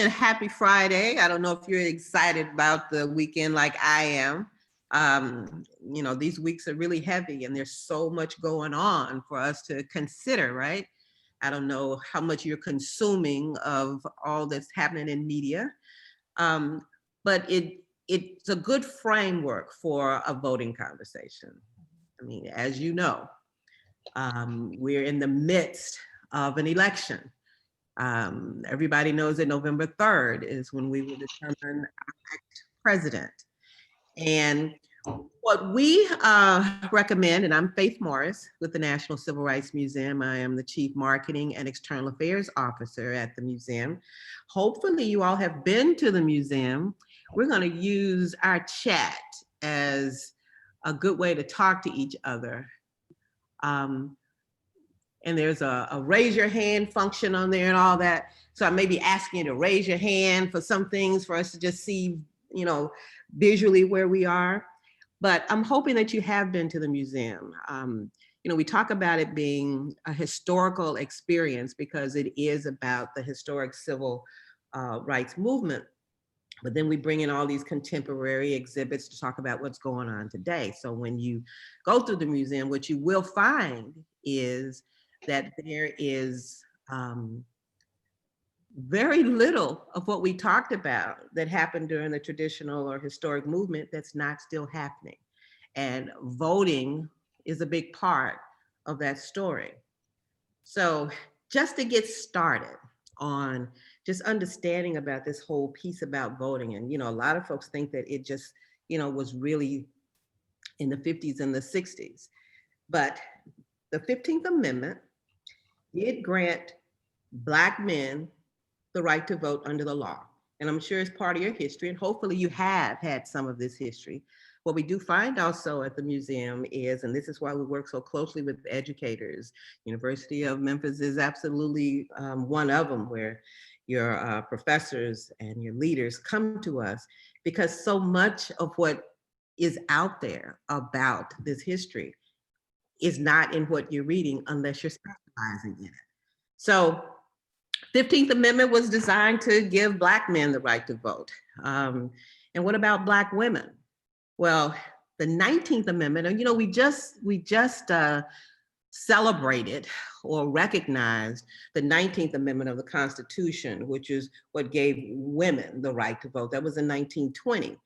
And happy Friday. I don't know if you're excited about the weekend like I am. These weeks are really heavy and there's so much going on for us to consider, right? I don't know how much you're consuming of all that's happening in media, um, but it's a good framework for a voting conversation. I mean, as you know, we're in the midst of an election. Everybody knows that November 3rd is when we will determine our next president. And what we recommend, and I'm Faith Morris with the National Civil Rights Museum. I am the Chief Marketing and External Affairs Officer at the museum. Hopefully you all have been to the museum. We're going to use our chat as a good way to talk to each other. And there's a raise your hand function on there and all that. So I may be asking you to raise your hand for some things for us to just see, visually where we are. But I'm hoping that you have been to the museum. We talk about it being a historical experience because it is about the historic civil rights movement. But then we bring in all these contemporary exhibits to talk about what's going on today. So when you go through the museum, what you will find is that there is very little of what we talked about that happened during the traditional or historic movement that's not still happening. And voting is a big part of that story. So just to get started on just understanding about this whole piece about voting, and a lot of folks think that it just was really in the 50s and the 60s, but the 15th Amendment did grant Black men the right to vote under the law. And I'm sure it's part of your history, and hopefully you have had some of this history. What we do find also at the museum is, and this is why we work so closely with educators, University of Memphis is absolutely one of them, where your professors and your leaders come to us, because so much of what is out there about this history is not in what you're reading unless you're specializing in it. So 15th Amendment was designed to give Black men the right to vote. And what about Black women? Well, the 19th Amendment, and we just celebrated or recognized the 19th Amendment of the Constitution, which is what gave women the right to vote. That was in 1920,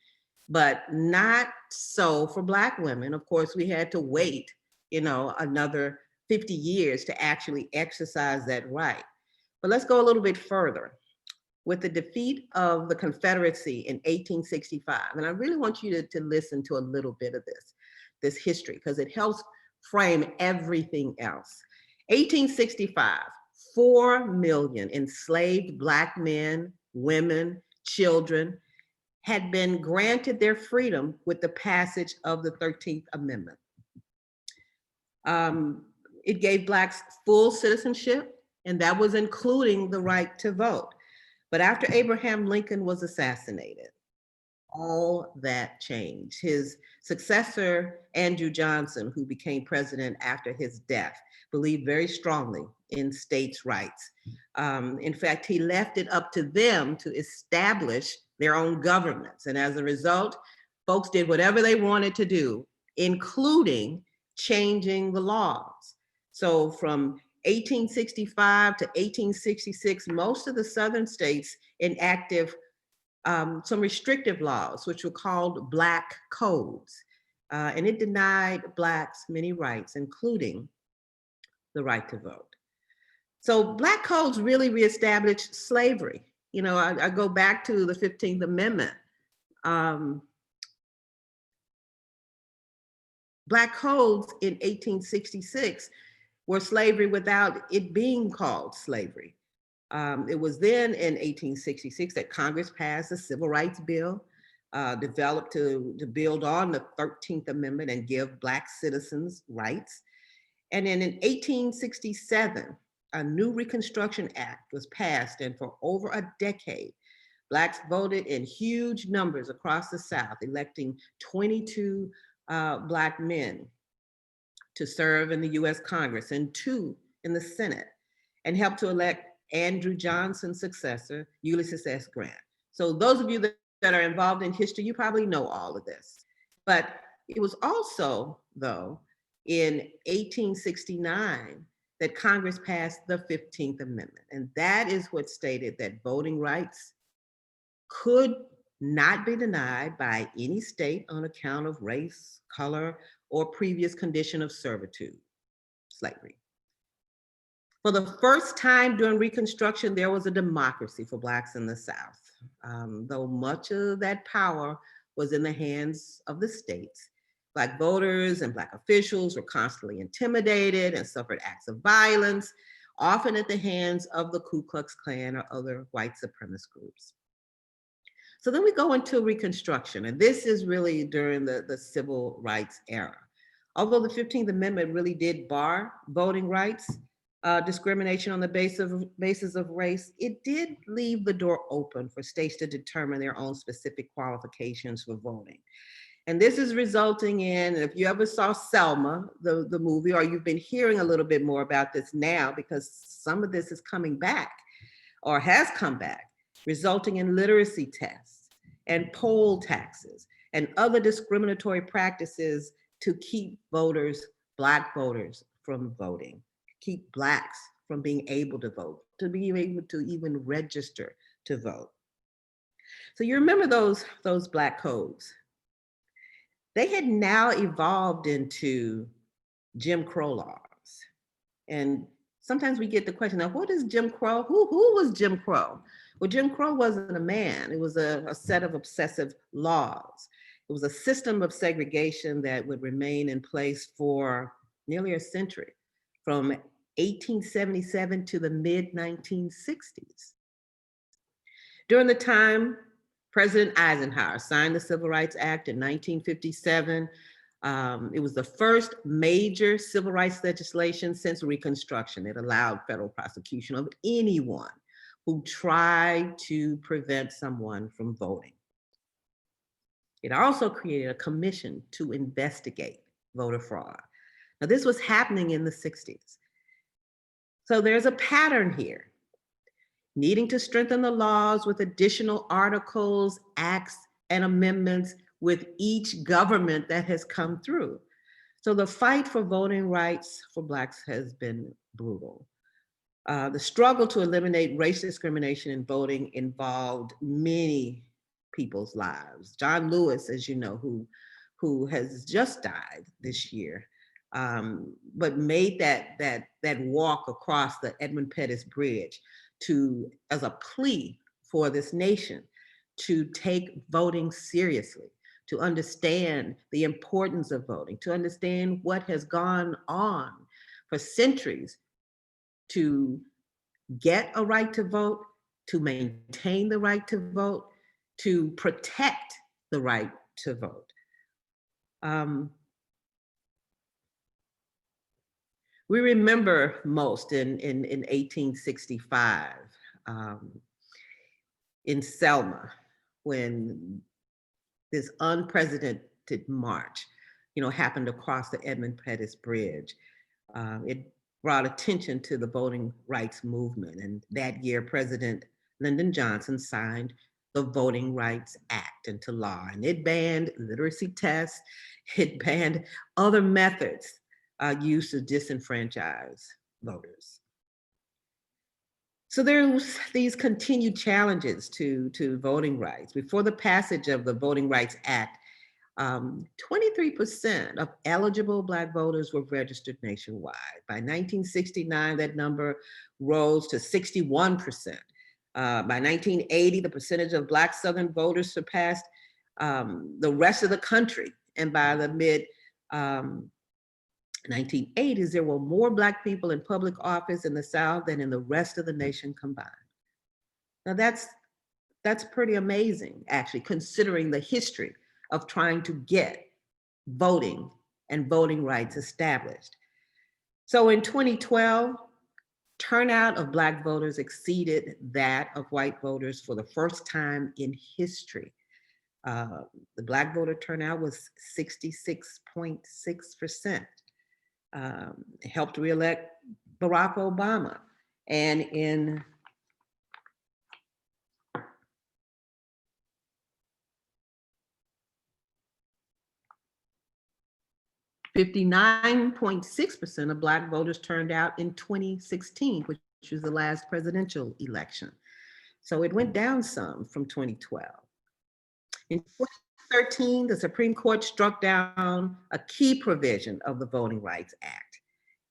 but not so for Black women. Of course, we had to wait, another 50 years to actually exercise that right. But let's go a little bit further. With the defeat of the Confederacy in 1865, and I really want you to listen to a little bit of this history, because it helps frame everything else. 1865, 4 million enslaved Black men, women, children had been granted their freedom with the passage of the 13th Amendment. It gave Blacks full citizenship, and that was including the right to vote. But after Abraham Lincoln was assassinated, all that changed. His successor, Andrew Johnson, who became president after his death, believed very strongly in states' rights. In fact, he left it up to them to establish their own governments. And as a result, folks did whatever they wanted to do, including changing the laws. So from 1865 to 1866, most of the Southern states enacted some restrictive laws, which were called Black codes. And it denied Blacks many rights, including the right to vote. So Black codes really reestablished slavery. I go back to the 15th Amendment. Black codes in 1866 were slavery without it being called slavery. It was then in 1866 that Congress passed the Civil Rights Bill, developed to build on the 13th Amendment and give Black citizens rights. And then in 1867, a new Reconstruction Act was passed, and for over a decade, Blacks voted in huge numbers across the South, electing 22 Black men to serve in the US Congress and 2 in the Senate, and helped to elect Andrew Johnson's successor, Ulysses S. Grant. So those of you that are involved in history, you probably know all of this. But it was also, though, in 1869 that Congress passed the 15th Amendment. And that is what stated that voting rights could not be denied by any state on account of race, color, or previous condition of servitude, slavery. For the first time during Reconstruction, there was a democracy for Blacks in the South. Though much of that power was in the hands of the states, Black voters and Black officials were constantly intimidated and suffered acts of violence, often at the hands of the Ku Klux Klan or other white supremacist groups. So then we go into Reconstruction, and this is really during the Civil Rights era. Although the 15th Amendment really did bar voting rights, discrimination on the basis of race, it did leave the door open for states to determine their own specific qualifications for voting. And this is resulting in, if you ever saw Selma, the movie, or you've been hearing a little bit more about this now because some of this is coming back or has come back, resulting in literacy tests and poll taxes and other discriminatory practices to keep voters, Black voters, from voting, keep Blacks from being able to vote, to be able to even register to vote. So you remember those Black codes. They had now evolved into Jim Crow laws. And sometimes we get the question, now what is Jim Crow? Who was Jim Crow? Well, Jim Crow wasn't a man. It was a set of obsessive laws. It was a system of segregation that would remain in place for nearly a century, from 1877 to the mid-1960s. During the time, President Eisenhower signed the Civil Rights Act in 1957. It was the first major civil rights legislation since Reconstruction. It allowed federal prosecution of anyone who tried to prevent someone from voting. It also created a commission to investigate voter fraud. Now, this was happening in the 60s. So there's a pattern here. Needing to strengthen the laws with additional articles, acts, and amendments with each government that has come through. So the fight for voting rights for Blacks has been brutal. The struggle to eliminate race discrimination in voting involved many people's lives. John Lewis, as you know, who has just died this year, but made that walk across the Edmund Pettus Bridge as a plea for this nation to take voting seriously, to understand the importance of voting, to understand what has gone on for centuries to get a right to vote, to maintain the right to vote, to protect the right to vote. We remember most in 1865 in Selma, when this unprecedented march, happened across the Edmund Pettus Bridge. It brought attention to the voting rights movement. And that year, President Lyndon Johnson signed the Voting Rights Act into law. And it banned literacy tests. It banned other methods used to disenfranchise voters. So there's these continued challenges to voting rights. Before the passage of the Voting Rights Act, 23% of eligible Black voters were registered nationwide. By 1969, that number rose to 61%. By 1980, the percentage of Black Southern voters surpassed the rest of the country. And by the mid-1980s, there were more Black people in public office in the South than in the rest of the nation combined. Now that's pretty amazing, actually, considering the history of trying to get voting and voting rights established. So in 2012, turnout of Black voters exceeded that of white voters for the first time in history. The Black voter turnout was 66.6%. Helped reelect Barack Obama. And in 59.6% of Black voters turned out in 2016, which was the last presidential election. So it went down some from 2012. In 2013, the Supreme Court struck down a key provision of the Voting Rights Act,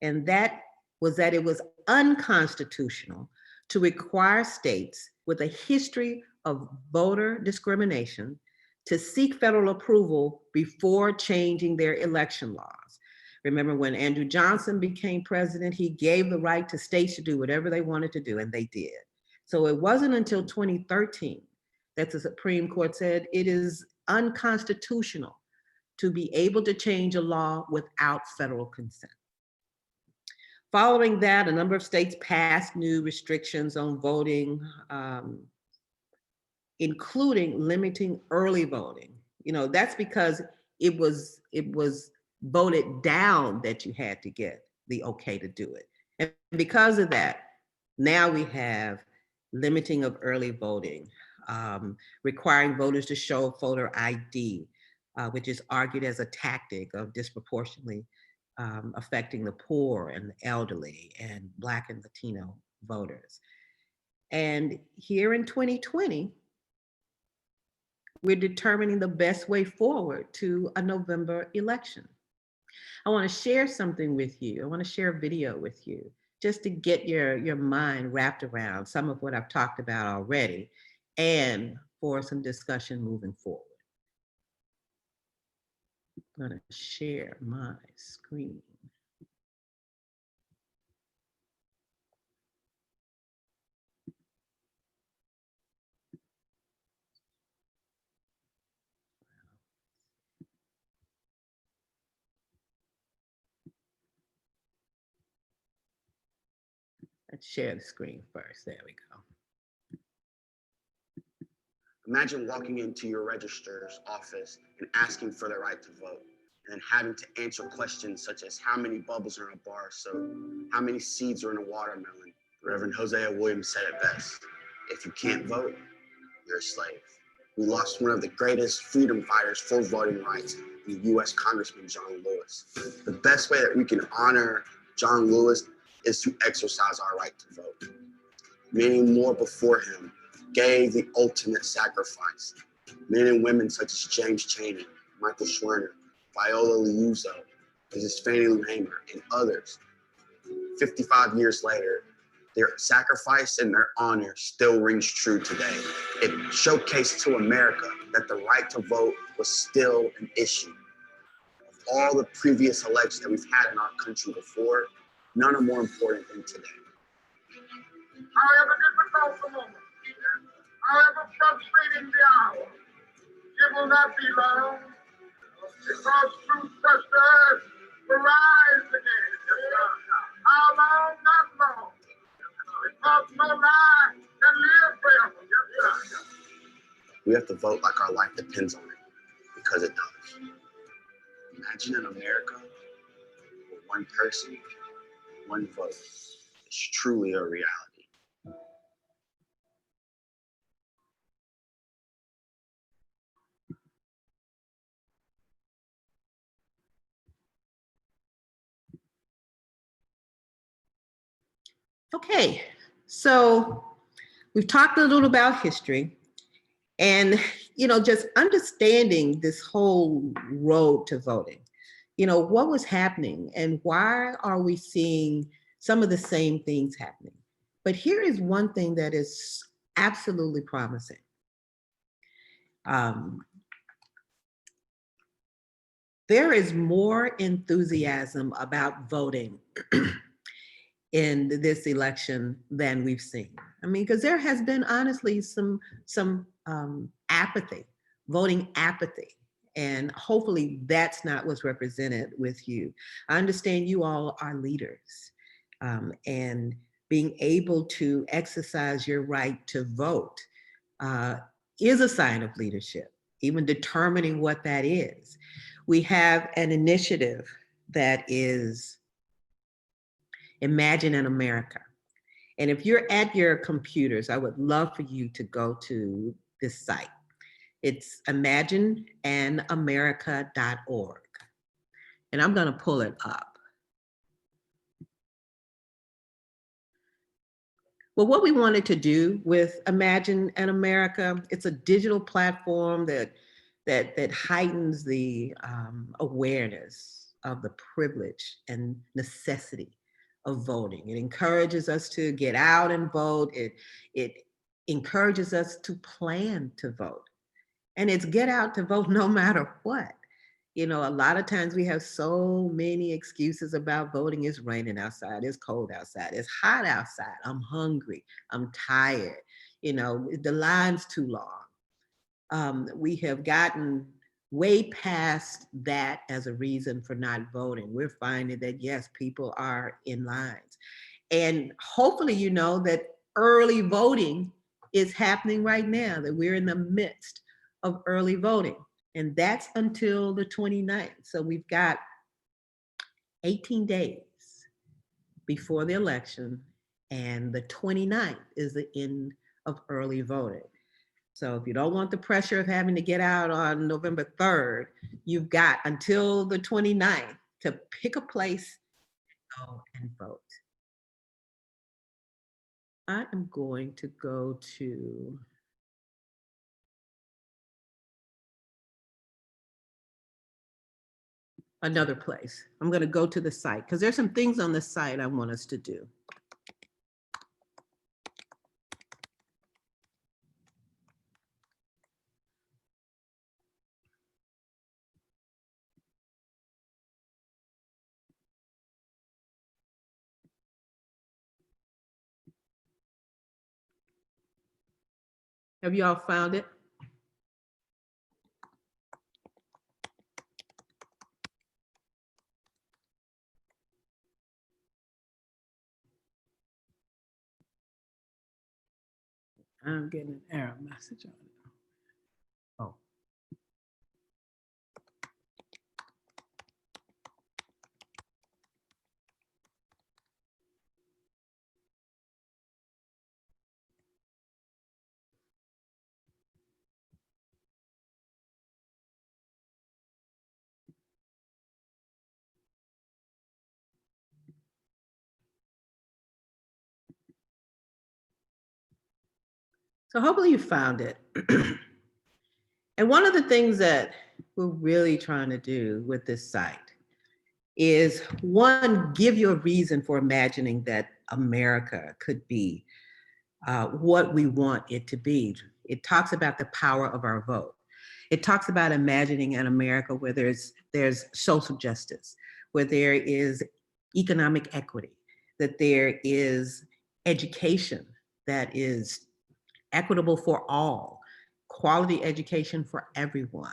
and that was that it was unconstitutional to require states with a history of voter discrimination to seek federal approval before changing their election laws. Remember when Andrew Johnson became president, he gave the right to states to do whatever they wanted to do, and they did. So it wasn't until 2013 that the Supreme Court said it is unconstitutional to be able to change a law without federal consent. Following that, a number of states passed new restrictions on voting, including limiting early voting. You know, that's because it was voted down that you had to get the okay to do it. And because of that, now we have limiting of early voting, requiring voters to show voter ID, which is argued as a tactic of disproportionately affecting the poor and the elderly and Black and Latino voters. And here in 2020, we're determining the best way forward to a November election. I want to share something with you. I want to share a video with you just to get your mind wrapped around some of what I've talked about already and for some discussion moving forward. I'm going to share my screen. Let's share the screen first. There we go. Imagine walking into your registrar's office and asking for the right to vote, and then having to answer questions such as how many bubbles are in a bar of soap, how many seeds are in a watermelon. Reverend Hosea Williams said it best: if you can't vote, you're a slave. We lost one of the greatest freedom fighters for voting rights, the U.S. Congressman John Lewis. The best way that we can honor John Lewis is to exercise our right to vote. Many more before him gave the ultimate sacrifice. Men and women such as James Chaney, Michael Schwerner, Viola Liuzzo, Mrs. Fannie Lou Hamer, and others. 55 years later, their sacrifice and their honor still rings true today. It showcased to America that the right to vote was still an issue. Of all the previous elections that we've had in our country before, none are more important than today. However difficult the moment, however frustrating the hour, it will not be long, because truth justice will rise again. How long? Not long. Because no lie can live forever. We have to vote like our life depends on it, because it does. Imagine an America where one person, one vote is truly a reality. Okay, so we've talked a little about history and, you know, just understanding this whole road to voting. You know, what was happening and why are we seeing some of the same things happening? But here is one thing that is absolutely promising. There is more enthusiasm about voting in this election than we've seen. I mean, because there has been honestly some apathy, voting apathy. And hopefully that's not what's represented with you. I understand you all are leaders, and being able to exercise your right to vote is a sign of leadership, even determining what that is. We have an initiative that is Imagine an America. And if you're at your computers, I would love for you to go to this site. It's imagineanamerica.org. And I'm going to pull it up. Well, what we wanted to do with Imagine an America, it's a digital platform that heightens the awareness of the privilege and necessity of voting. It encourages us to get out and vote. It encourages us to plan to vote. And it's get out to vote no matter what. You know, a lot of times we have so many excuses about voting. It's raining outside, it's cold outside, it's hot outside, I'm hungry, I'm tired, you know, the line's too long. We have gotten way past that as a reason for not voting. We're finding that, yes, people are in lines. And hopefully, you know that early voting is happening right now, that we're in the midst of early voting. And that's until the 29th. So we've got 18 days before the election, and the 29th is the end of early voting. So if you don't want the pressure of having to get out on November 3rd, you've got until the 29th to pick a place, go and vote. I am going to go to another place. I'm going to go to the site because there's some things on the site I want us to do. Have you all found it? I'm getting an error message on it. Oh. So hopefully you found it. And one of the things that we're really trying to do with this site is, one, give you a reason for imagining that America could be what we want it to be. It talks about the power of our vote. It talks about imagining an America where there's social justice, where there is economic equity, that there is education that is equitable for all, quality education for everyone,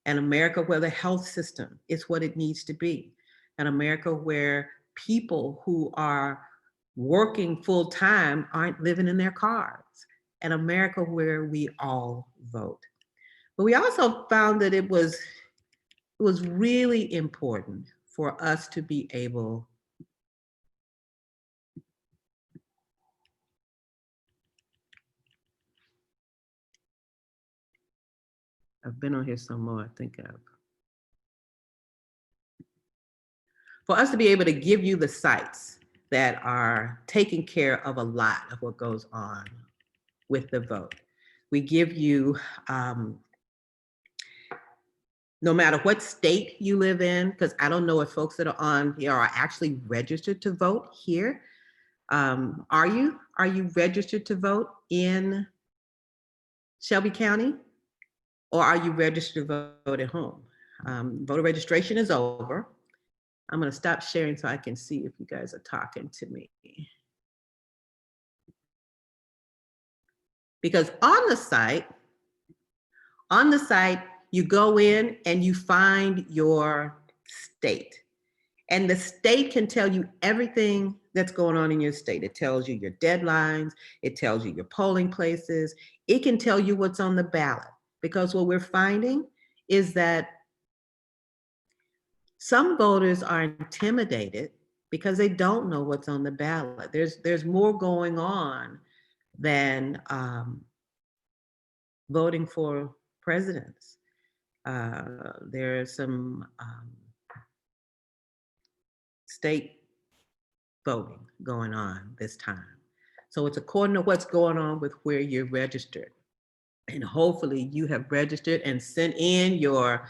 an America where the health system is what it needs to be, an America where people who are working full time aren't living in their cars, an America where we all vote. But we also found that it was really important for us to be able I've been on here some more, I think for us to be able to give you the sites that are taking care of a lot of what goes on with the vote. We give you, no matter what state you live in, because I don't know if folks that are on here are actually registered to vote here. Are you registered to vote in Shelby County? Or are you registered to vote at home? Voter registration is over. I'm gonna stop sharing so I can see if you guys are talking to me. Because on the site, you go in and you find your state. And the state can tell you everything that's going on in your state. It tells you your deadlines, it tells you your polling places, it can tell you what's on the ballot. Because what we're finding is that some voters are intimidated because they don't know what's on the ballot. There's more going on than voting for presidents. There are some state voting going on this time. So it's according to what's going on with where you're registered. And hopefully you have registered and sent in your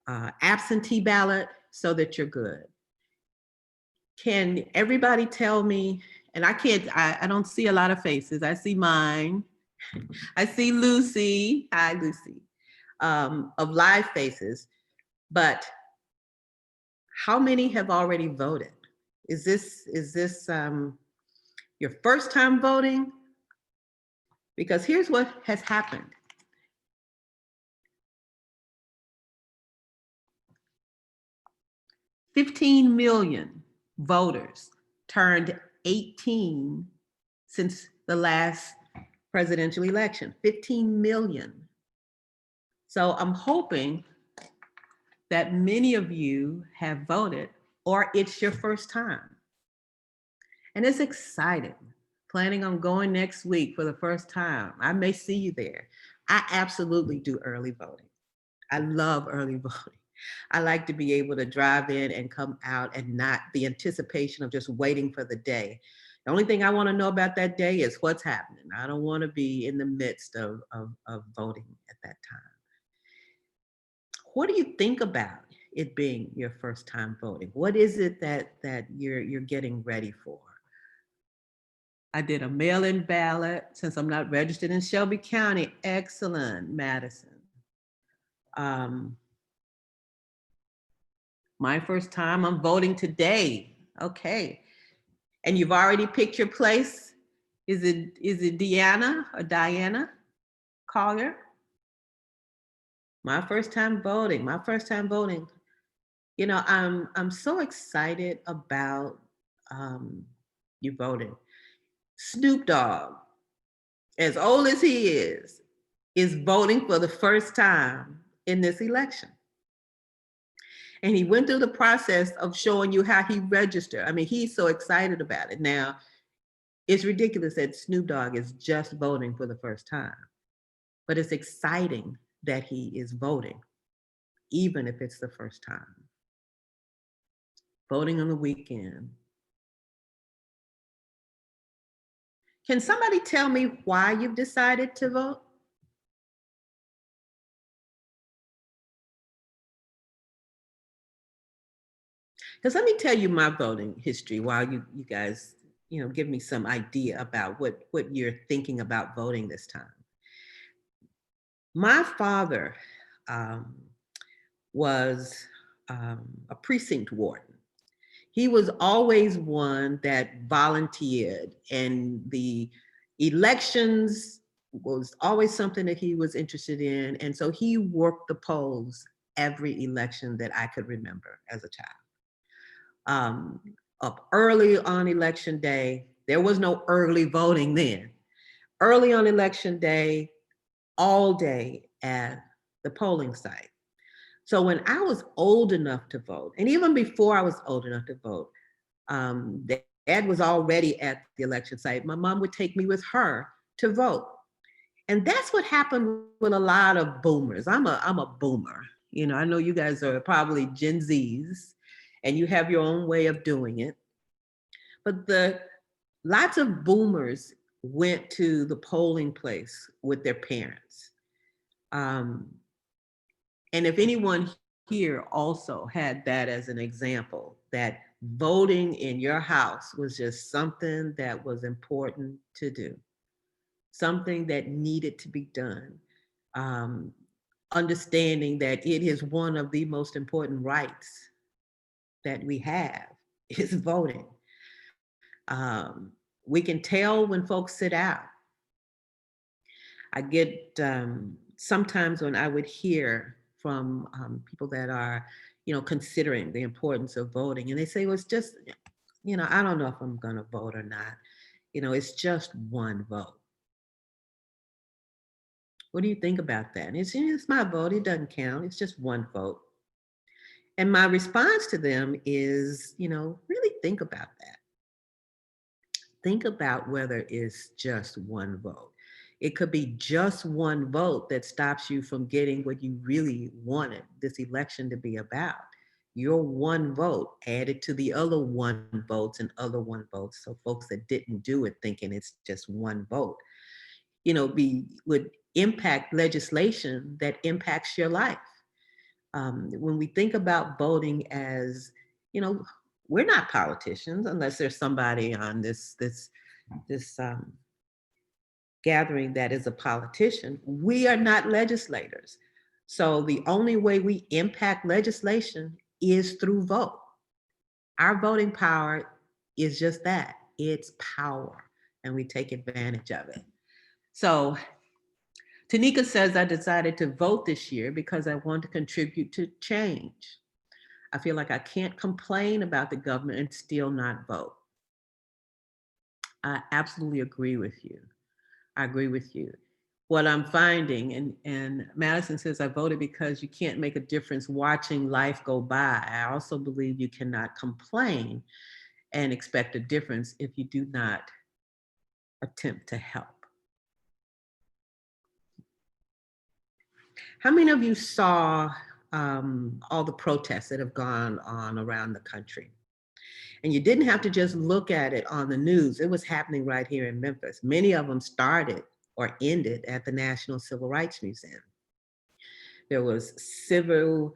absentee ballot so that you're good. Can everybody tell me, and I don't see a lot of faces. I see mine. I see Lucy. Hi, Lucy. Of live faces, but how many have already voted? Is this your first time voting? Because here's what has happened. $15 million voters turned 18 since the last presidential election. 15 million. So I'm hoping that many of you have voted, or it's your first time. And it's exciting. Planning on going next week for the first time. I may see you there. I absolutely do early voting. I love early voting. I like to be able to drive in and come out and not the anticipation of just waiting for the day. The only thing I want to know about that day is what's happening. I don't want to be in the midst of voting at that time. What do you think about it being your first time voting? What is it that you're getting ready for? I did a mail-in ballot since I'm not registered in Shelby County. Excellent, Madison. My first time, I'm voting today. Okay. And you've already picked your place? Is it Deanna or Diana Collier? My first time voting. You know, I'm so excited about you voting. Snoop Dogg, as old as he is voting for the first time in this election. And he went through the process of showing you how he registered. I mean, he's so excited about it. Now, it's ridiculous that Snoop Dogg is just voting for the first time, but it's exciting that he is voting, even if it's the first time. Voting on the weekend. Can somebody tell me why you've decided to vote? Because let me tell you my voting history while you guys, give me some idea about what you're thinking about voting this time. My father was a precinct warden. He was always one that volunteered, and the elections was always something that he was interested in. And so he worked the polls every election that I could remember as a child. Up early on election day, there was no early voting then. Early on election day, all day at the polling site. So when I was old enough to vote, and even before I was old enough to vote, Dad was already at the election site. My mom would take me with her to vote. And that's what happened with a lot of boomers. I'm a boomer. I know you guys are probably Gen Zs and you have your own way of doing it. But lots of boomers went to the polling place with their parents. And if anyone here also had that as an example, that voting in your house was just something that was important to do, something that needed to be done, understanding that it is one of the most important rights that we have is voting. We can tell when folks sit out. I get sometimes when I would hear from people that are, considering the importance of voting, and they say, well, it's just, I don't know if I'm going to vote or not. It's just one vote. What do you think about that? It's my vote. It doesn't count. It's just one vote. And my response to them is, really think about that. Think about whether it's just one vote. It could be just one vote that stops you from getting what you really wanted this election to be about. your one vote added to the other one votes and other one votes. So folks that didn't do it thinking it's just one vote, would impact legislation that impacts your life. When we think about voting as, we're not politicians unless there's somebody on this gathering that is a politician. We are not legislators. So the only way we impact legislation is through vote. Our voting power is just that, it's power, and we take advantage of it. So Tanika says, I decided to vote this year because I want to contribute to change. I feel like I can't complain about the government and still not vote. I absolutely agree with you. I agree with you. What I'm finding, and Madison says, I voted because you can't make a difference watching life go by. I also believe you cannot complain and expect a difference if you do not attempt to help. How many of you saw all the protests that have gone on around the country? And you didn't have to just look at it on the news. It was happening right here in Memphis. Many of them started or ended at the National Civil Rights Museum. There was civil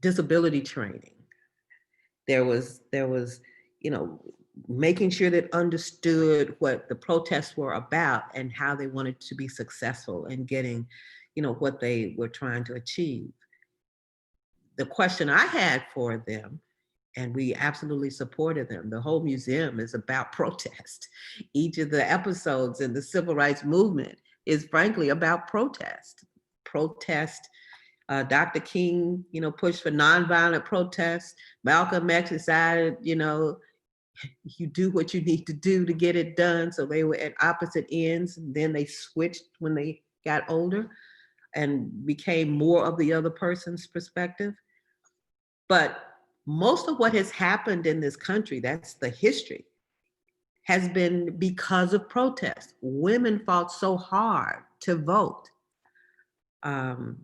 disability training. There was, making sure that understood what the protests were about and how they wanted to be successful in getting, what they were trying to achieve. The question I had for them, and we absolutely supported them. The whole museum is about protest. Each of the episodes in the civil rights movement is frankly about protest. Protest. Dr. King, pushed for nonviolent protest. Malcolm X decided, you do what you need to do to get it done. So they were at opposite ends. And then they switched when they got older and became more of the other person's perspective. But most of what has happened in this country, that's the history, has been because of protest. Women fought so hard to vote. And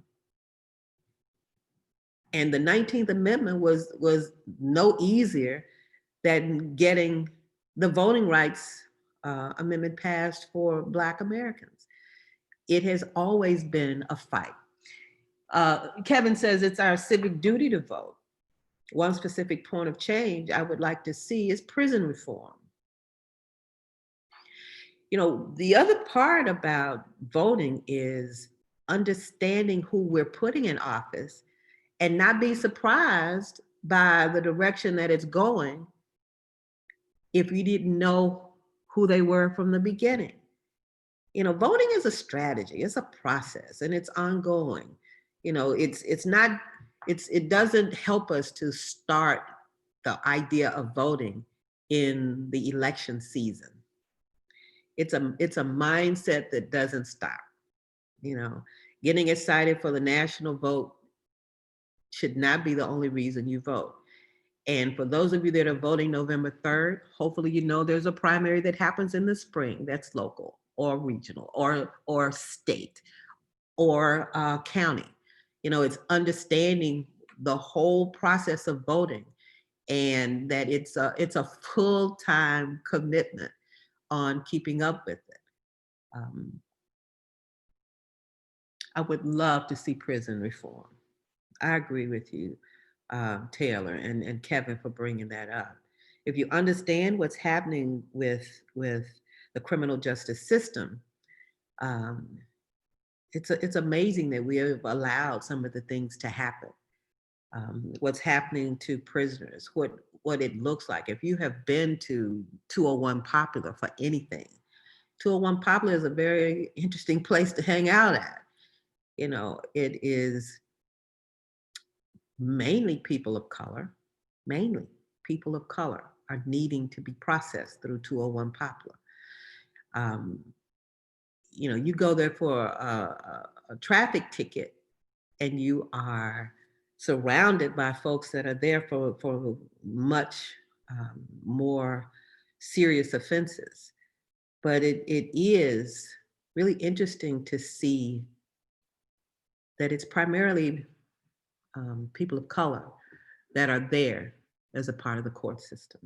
the 19th Amendment was no easier than getting the voting rights amendment passed for Black Americans. It has always been a fight. Kevin says it's our civic duty to vote. One specific point of change I would like to see is prison reform. The other part about voting is understanding who we're putting in office and not be surprised by the direction that it's going if you didn't know who they were from the beginning. Voting is a strategy, it's a process, and it's ongoing. It doesn't help us to start the idea of voting in the election season. It's a mindset that doesn't stop. Getting excited for the national vote should not be the only reason you vote. And for those of you that are voting November 3rd, hopefully there's a primary that happens in the spring that's local or regional or state or county. It's understanding the whole process of voting and that it's a full-time commitment on keeping up with it. I would love to see prison reform. I agree with you, Taylor and Kevin, for bringing that up. If you understand what's happening with the criminal justice system, it's amazing that we have allowed some of the things to happen. What's happening to prisoners, what it looks like. If you have been to 201 Popular for anything, 201 Popular is a very interesting place to hang out at. It is mainly people of color are needing to be processed through 201 Poplar. You go there for a traffic ticket and you are surrounded by folks that are there for much more serious offenses. But it is really interesting to see that it's primarily people of color that are there as a part of the court system.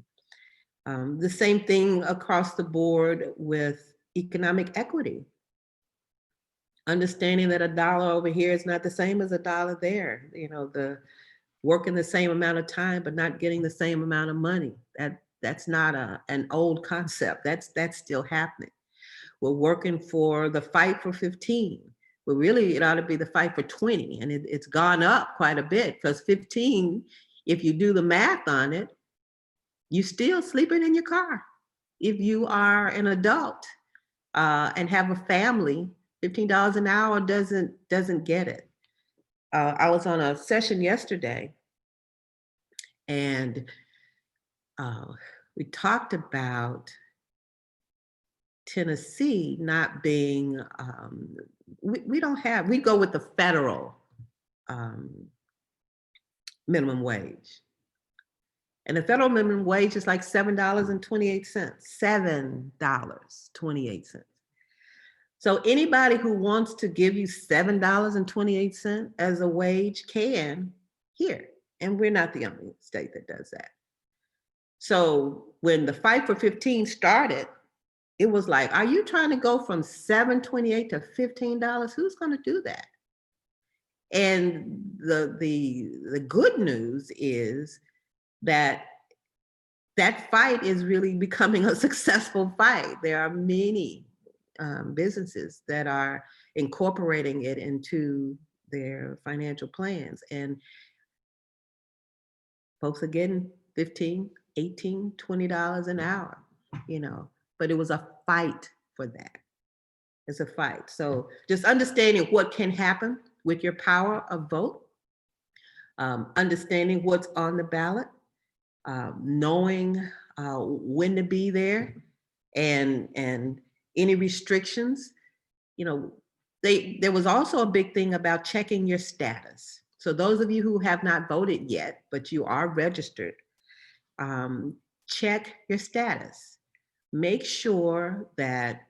The same thing across the board with economic equity. Understanding that $1 over here is not the same as $1 there. You know, the working the same amount of time, but not getting the same amount of money. That's not an old concept. That's still happening. We're working for the fight for 15. But really, it ought to be the fight for 20. And it's gone up quite a bit, because 15, if you do the math on it, you're still sleeping in your car. If you are an adult and have a family, $15 an hour doesn't get it. I was on a session yesterday, and we talked about Tennessee not being, we go with the federal minimum wage. And the federal minimum wage is like $7.28, $7.28. So anybody who wants to give you $7.28 as a wage can here. And we're not the only state that does that. So when the fight for 15 started, it was like, are you trying to go from $7.28 to $15? Who's going to do that? And the good news is that fight is really becoming a successful fight. There are many businesses that are incorporating it into their financial plans, and folks are getting $15, $18, $20 an hour, you know, but it was a fight for that. It's a fight. So just understanding what can happen with your power of vote, understanding what's on the ballot, knowing when to be there, and any restrictions. You know, there was also a big thing about checking your status. So those of you who have not voted yet, but you are registered, check your status. Make sure that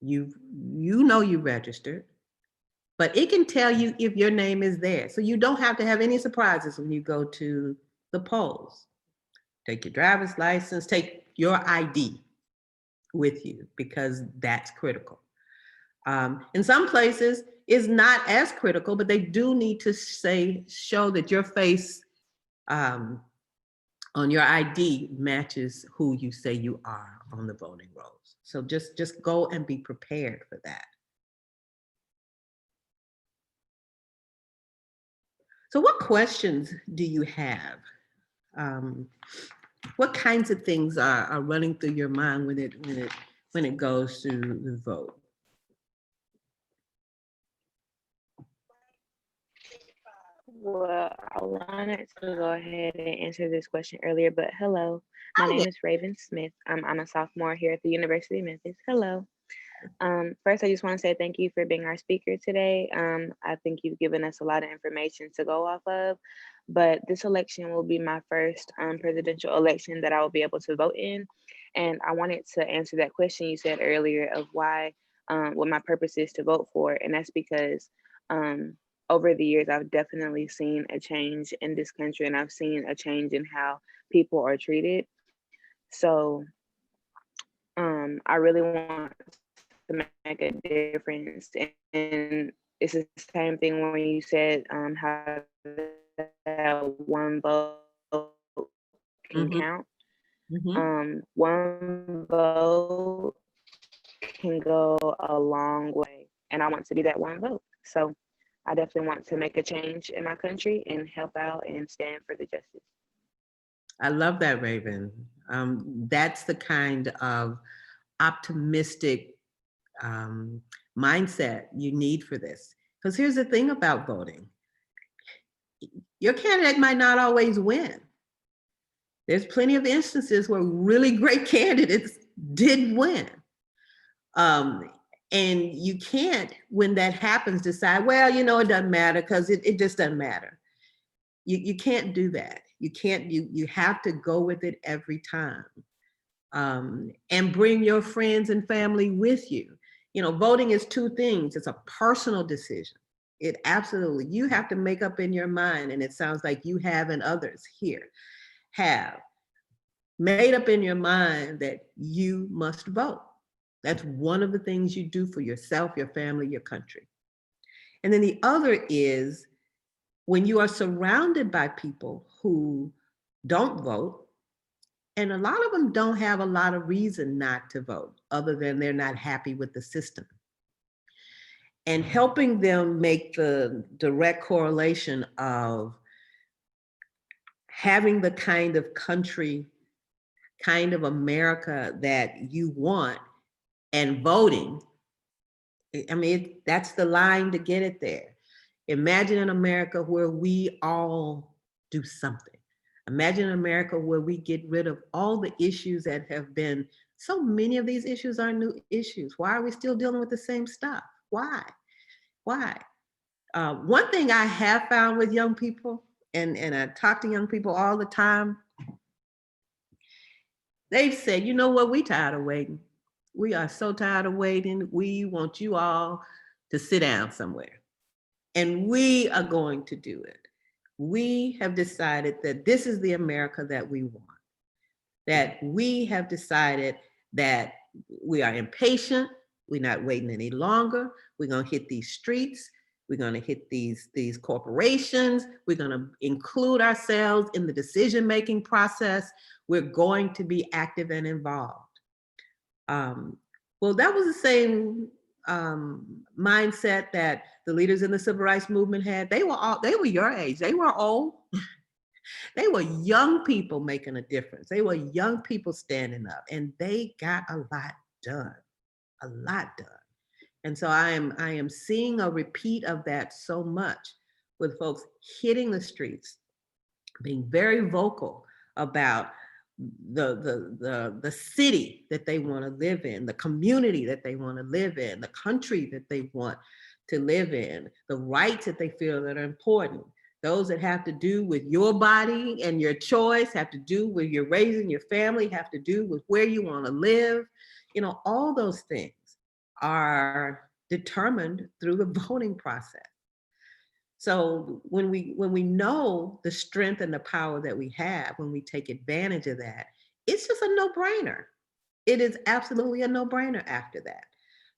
you know you registered, but it can tell you if your name is there. So you don't have to have any surprises when you go to the polls. Take your driver's license, take your ID with you, because that's critical. In some places, it's not as critical, but they do need to show that your face on your ID matches who you say you are on the voting rolls. So just go and be prepared for that. So what questions do you have? What kinds of things are running through your mind when it goes to the vote? Well, I wanted to go ahead and answer this question earlier, but hello, my name is Raven Smith. I'm a sophomore here at the University of Memphis. Hello. First, I just want to say thank you for being our speaker today. I think you've given us a lot of information to go off of, but this election will be my first presidential election that I will be able to vote in. And I wanted to answer that question you said earlier of why, what my purpose is to vote for. And that's because over the years, I've definitely seen a change in this country, and I've seen a change in how people are treated. So I really want to make a difference. And it's the same thing when you said how that one vote can count. One vote can go a long way, and I want to be that one vote. So I definitely want to make a change in my country and help out and stand for the justice. I love that, Raven. That's the kind of optimistic mindset you need for this. Because here's the thing about voting. Your candidate might not always win. There's plenty of instances where really great candidates did win. And you can't, when that happens, decide, well, you know, it doesn't matter, because it just doesn't matter. You can't do that. You have to go with it every time. And bring your friends and family with you. You know, voting is two things. It's a personal decision. It absolutely, you have to make up in your mind, and it sounds like you have and others here have made up in your mind that you must vote. That's one of the things you do for yourself, your family, your country. And then the other is when you are surrounded by people who don't vote, and a lot of them don't have a lot of reason not to vote other than they're not happy with the system. And helping them make the direct correlation of having the kind of country, kind of America that you want and voting. I mean, that's the line to get it there. Imagine an America where we all do something. Imagine an America where we get rid of all the issues that have been, so many of these issues are new issues. Why are we still dealing with the same stuff? Why? Why? One thing I have found with young people, and I talk to young people all the time, they've said, you know what, we tired of waiting. We are so tired of waiting. We want you all to sit down somewhere. And we are going to do it. We have decided that this is the America that we want. That we have decided that we are impatient. We're not waiting any longer. We're going to hit these streets. We're going to hit these corporations. We're going to include ourselves in the decision-making process. We're going to be active and involved. Well, that was the same mindset that the leaders in the civil rights movement had. They were your age. They were old. They were young people making a difference. They were young people standing up, and they got a lot done. A lot done. And so I am seeing a repeat of that so much with folks hitting the streets, being very vocal about the city that they want to live in, the community that they want to live in, the country that they want to live in, the rights that they feel that are important. Those that have to do with your body and your choice, have to do with your raising your family, have to do with where you want to live. You know, all those things are determined through the voting process. So when we know the strength and the power that we have, when we take advantage of that, it's just a no-brainer. It is absolutely a no-brainer after that.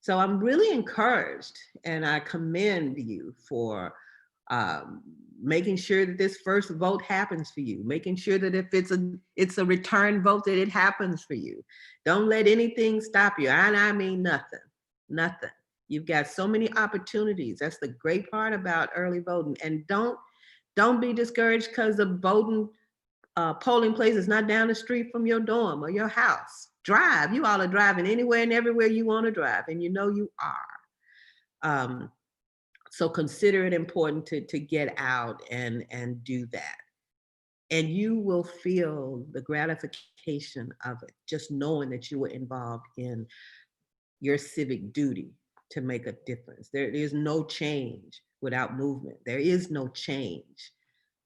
So I'm really encouraged, and I commend you for making sure that this first vote happens for you, making sure that if it's a return vote, that it happens for you. Don't let anything stop you. And I mean nothing. You've got so many opportunities. That's the great part about early voting. And don't be discouraged because the voting polling place is not down the street from your dorm or your house. Drive. You all are driving anywhere and everywhere you want to drive, and you know you are. So consider it important to get out and do that. And you will feel the gratification of it, just knowing that you were involved in your civic duty to make a difference. There is no change without movement. There is no change.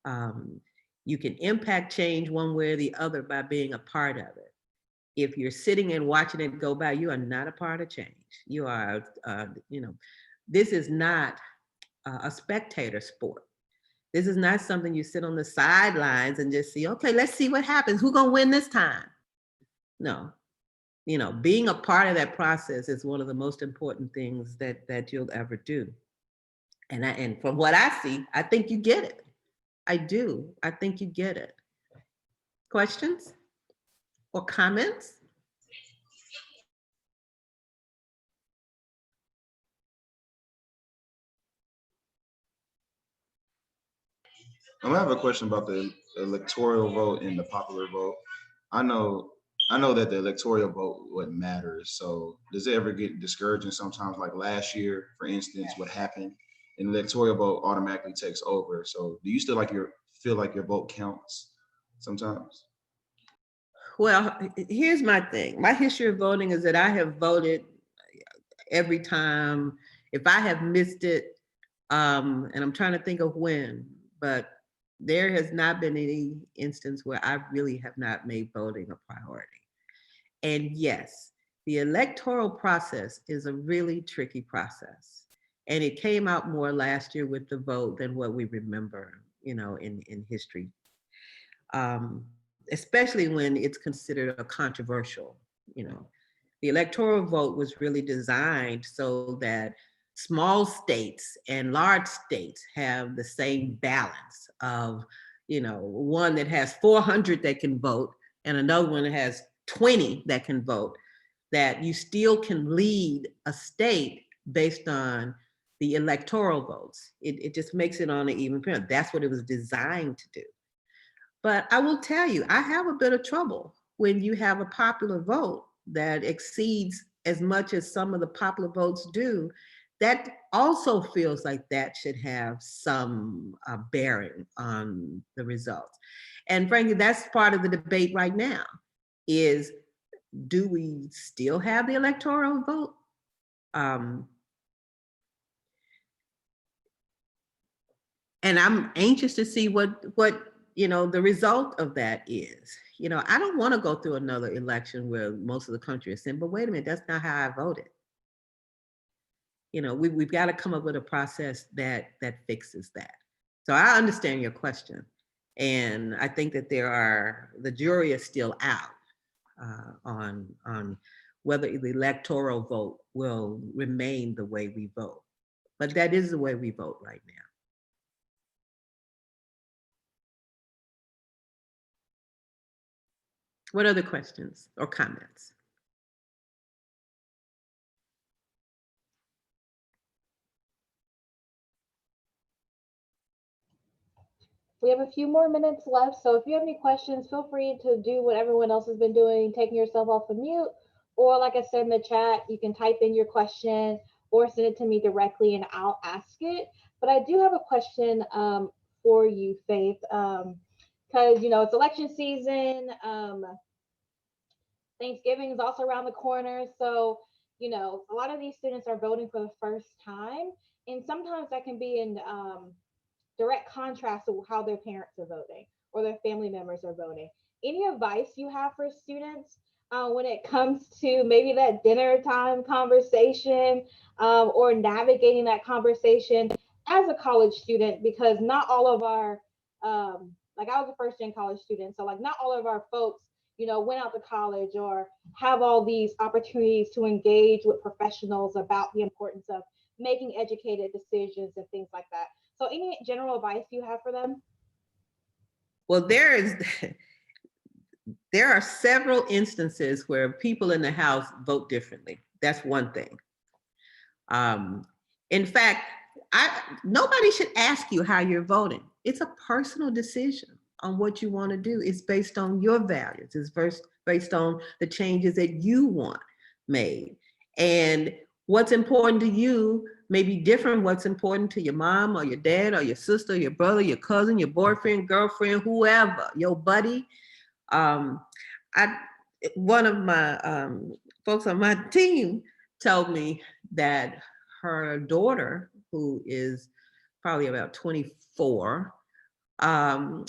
You can impact change one way or the other by being a part of it. If you're sitting and watching it go by, you are not a part of change. You are, this is not a spectator sport. This is not something you sit on the sidelines and just see, okay, let's see what happens. Who's gonna win this time? No, being a part of that process is one of the most important things that you'll ever do. And from what I see, I think you get it. I do. I think you get it. Questions or comments? I have a question about the electoral vote and the popular vote. I know that the electoral vote what matters. So does it ever get discouraging sometimes? Like last year, for instance, what happened? And the electoral vote automatically takes over. So do you still feel like your vote counts sometimes? Well, here's my thing. My history of voting is that I have voted every time. If I have missed it, and I'm trying to think of when, but there has not been any instance where I really have not made voting a priority. And yes, the electoral process is a really tricky process. And it came out more last year with the vote than what we remember, in history. Especially when it's considered a controversial, you know. The electoral vote was really designed so that small states and large states have the same balance of, one that has 400 that can vote and another one that has 20 that can vote, that you still can lead a state based on the electoral votes. It just makes it on an even field. That's what it was designed to do. But I will tell you, I have a bit of trouble when you have a popular vote that exceeds as much as some of the popular votes do. That also feels like that should have some bearing on the results. And frankly, that's part of the debate right now is, do we still have the electoral vote? And I'm anxious to see what the result of that is. I don't want to go through another election where most of the country is saying, but wait a minute, that's not how I voted. We've got to come up with a process that fixes that. So I understand your question. And I think that the jury is still out on whether the electoral vote will remain the way we vote. But that is the way we vote right now. What other questions or comments? We have a few more minutes left, so if you have any questions, feel free to do what everyone else has been doing, taking yourself off of mute, or like I said in the chat, you can type in your question or send it to me directly and I'll ask it. But I do have a question for you, Faith, because it's election season. Thanksgiving is also around the corner, so a lot of these students are voting for the first time, and sometimes that can be in direct contrast to how their parents are voting or their family members are voting. Any advice you have for students when it comes to maybe that dinner time conversation or navigating that conversation as a college student? Because not all of our, like I was a first gen college student, so like not all of our folks, went out to college or have all these opportunities to engage with professionals about the importance of making educated decisions and things like that. So any general advice you have for them? Well, there are several instances where people in the House vote differently. That's one thing. In fact, nobody should ask you how you're voting. It's a personal decision on what you want to do. It's based on your values. It's based on the changes that you want made. And what's important to you may be different what's important to your mom or your dad or your sister, your brother, your cousin, your boyfriend, girlfriend, whoever, your buddy. One of my folks on my team told me that her daughter, who is probably about 24,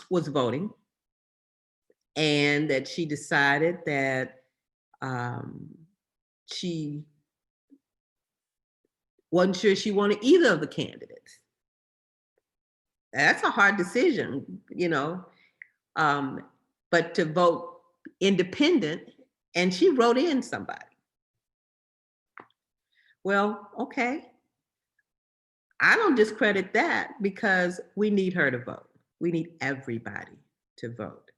was voting, and that she decided that she wasn't sure she wanted either of the candidates. That's a hard decision, but to vote independent, and she wrote in somebody. Well, okay. I don't discredit that because we need her to vote. We need everybody to vote.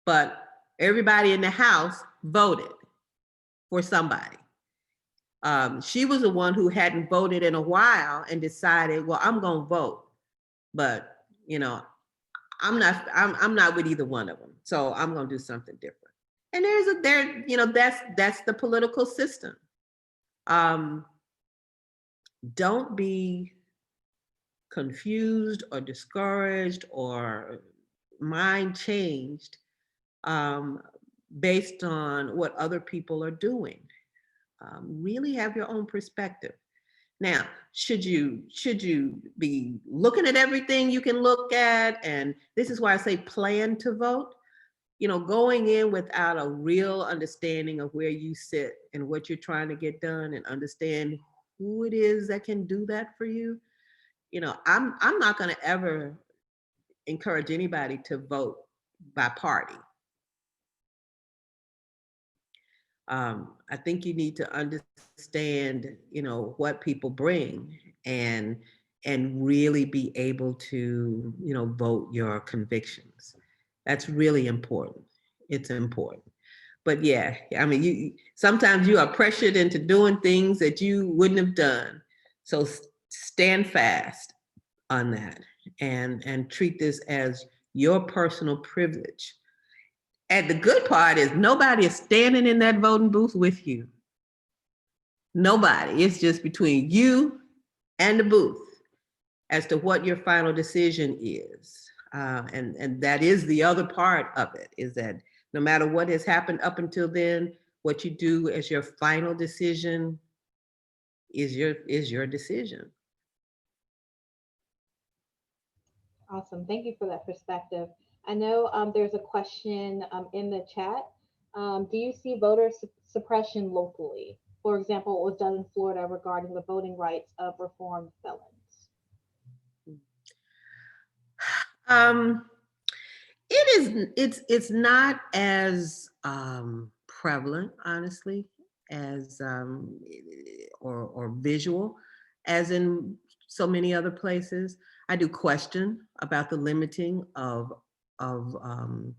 But everybody in the House voted for somebody. She was the one who hadn't voted in a while and decided, well, I'm going to vote, but I'm not with either one of them, so I'm going to do something different. And that's the political system. Don't be confused or discouraged or mind changed based on what other people are doing. Really have your own perspective. Now, should you be looking at everything you can look at? And this is why I say plan to vote. Going in without a real understanding of where you sit and what you're trying to get done and understand who it is that can do that for you. I'm not going to ever encourage anybody to vote by party. I think you need to understand, what people bring, and really be able to, vote your convictions. That's really important. It's important. But yeah, I mean, sometimes you are pressured into doing things that you wouldn't have done. So stand fast on that, and treat this as your personal privilege. And the good part is nobody is standing in that voting booth with you. Nobody. It's just between you and the booth as to what your final decision is. And that is the other part of it, is that no matter what has happened up until then, what you do as your final decision is your decision. Awesome. Thank you for that perspective. I know there's a question in the chat. Do you see voter suppression locally? For example, what was done in Florida regarding the voting rights of reformed felons. Um, it's not as prevalent, honestly, as or visual as in so many other places. I do question about the limiting of um,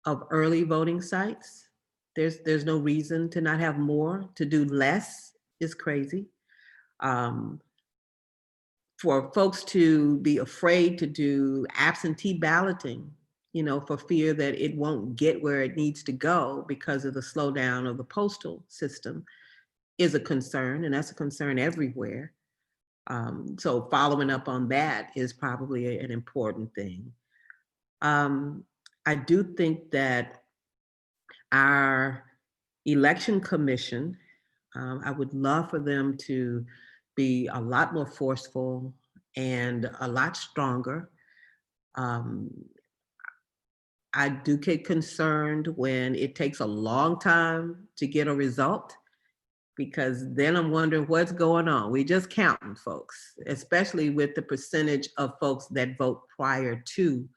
of early voting sites. There's no reason to not have more. To do less is crazy. Um, for folks to be afraid to do absentee balloting, for fear that it won't get where it needs to go because of the slowdown of the postal system, is a concern, and that's a concern everywhere. So following up on that is probably an important thing. I do think that our election commission, I would love for them to be a lot more forceful and a lot stronger. Um, I do get concerned when it takes a long time to get a result, because then I'm wondering what's going on. We just counting folks, especially with the percentage of folks that vote prior to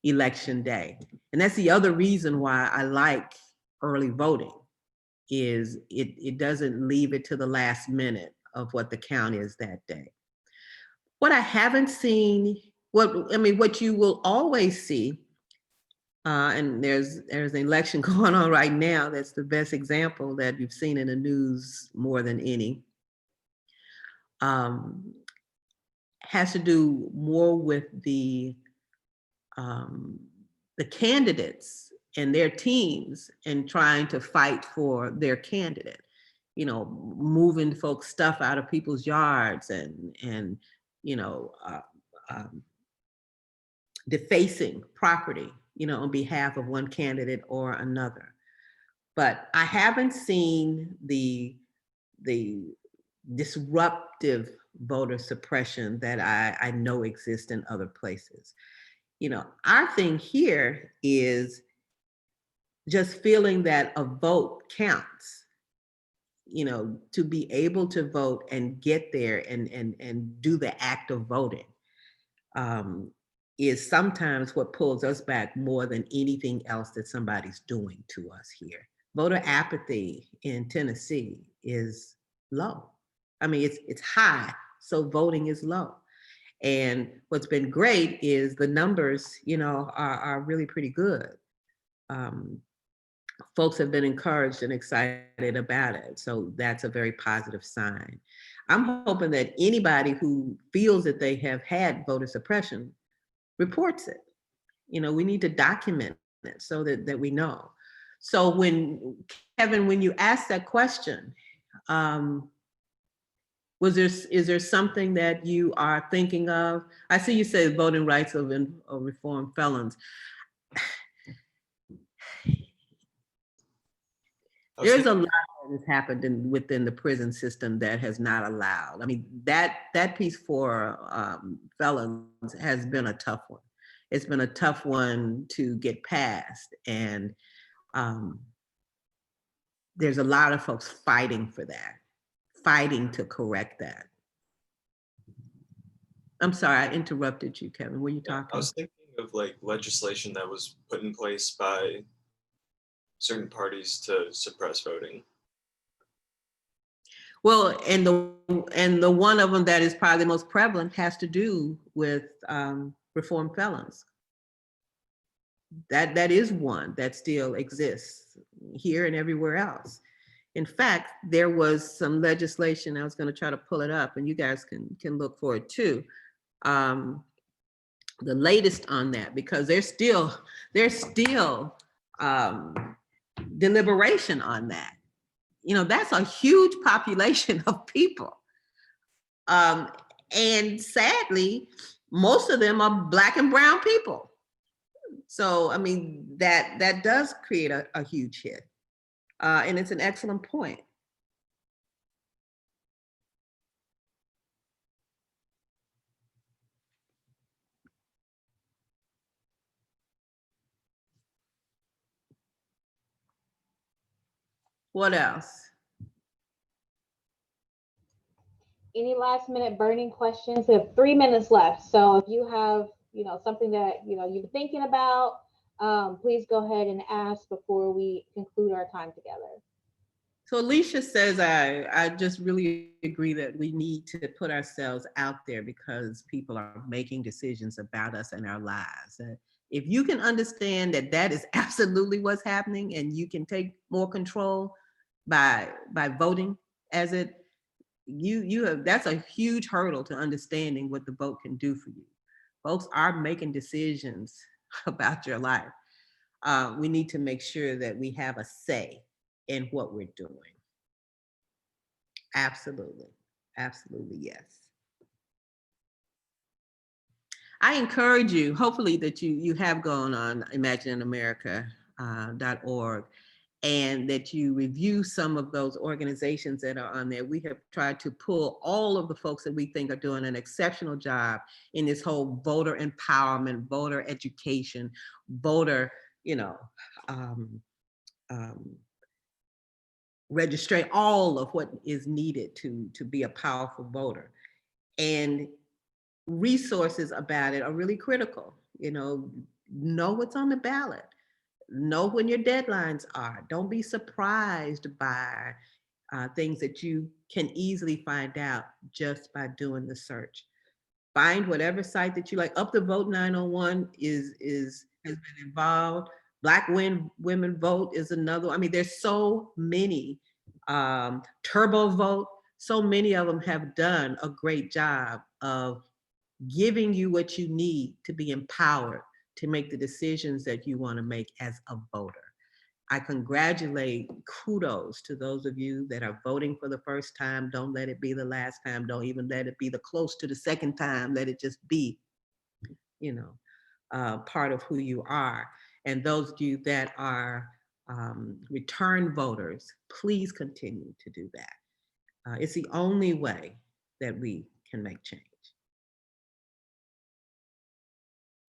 election day. And that's the other reason why I like early voting, is it doesn't leave it to the last minute of what the count is that day. What I haven't seen, what you will always see, and there's an election going on right now that's the best example that you've seen in the news more than any, has to do more with the candidates and their teams and trying to fight for their candidate, moving folks stuff out of people's yards, and um, defacing property, on behalf of one candidate or another. But I haven't seen the disruptive voter suppression that I know exists in other places. Our thing here is just feeling that a vote counts, to be able to vote and get there and do the act of voting, is sometimes what pulls us back more than anything else that somebody's doing to us here. Voter apathy in Tennessee is low. I mean, it's high, so voting is low. And what's been great is the numbers, are really pretty good. Folks have been encouraged and excited about it. So that's a very positive sign. I'm hoping that anybody who feels that they have had voter suppression reports it. We need to document it so that we know. So Kevin, when you asked that question, is there something that you are thinking of? I see you say voting rights of reformed felons. There's a lot that has happened within the prison system that has not allowed. I mean, that piece for felons has been a tough one. It's been a tough one to get past, and there's a lot of folks fighting for that, fighting to correct that. I'm sorry, I interrupted you, Kevin. Were you Yeah, talking? I was thinking of like legislation that was put in place by certain parties to suppress voting. Well, and the one of them that is probably the most prevalent has to do with reformed felons. That is one that still exists here and everywhere else. In fact, there was some legislation, I was going to try to pull it up, and you guys can look for it too. The latest on that, because there's still deliberation on that. You know, that's a huge population of people. And sadly, most of them are Black and brown people. So, I mean, that does create a huge hit. And it's an excellent point. What else? Any last minute burning questions? We have 3 minutes left. So if you have, something that, you've been thinking about, please go ahead and ask before we conclude our time together. So Alicia says, I just really agree that we need to put ourselves out there because people are making decisions about us and our lives. If you can understand that that is absolutely what's happening and you can take more control by voting as it, you have, that's a huge hurdle to understanding what the vote can do for you. Folks are making decisions about your life. We need to make sure that we have a say in what we're doing. Absolutely, absolutely, yes. I encourage you, hopefully that you have gone on imagineinamerica.org and that you review some of those organizations that are on there. We have tried to pull all of the folks that we think are doing an exceptional job in this whole voter empowerment, voter education, voter, register all of what is needed to be a powerful voter. And resources about it are really critical. Know what's on the ballot. Know when your deadlines are. Don't be surprised by things that you can easily find out just by doing the search. Find whatever site that you like. Up the Vote 901 has been involved. Black Women Vote is another. I mean, there's so many. Turbo Vote, so many of them have done a great job of giving you what you need to be empowered to make the decisions that you want to make as a voter. I congratulate, kudos to those of you that are voting for the first time. Don't let it be the last time. Don't even let it be the close to the second time. Let it just be, part of who you are. And those of you that are return voters, please continue to do that. It's the only way that we can make change.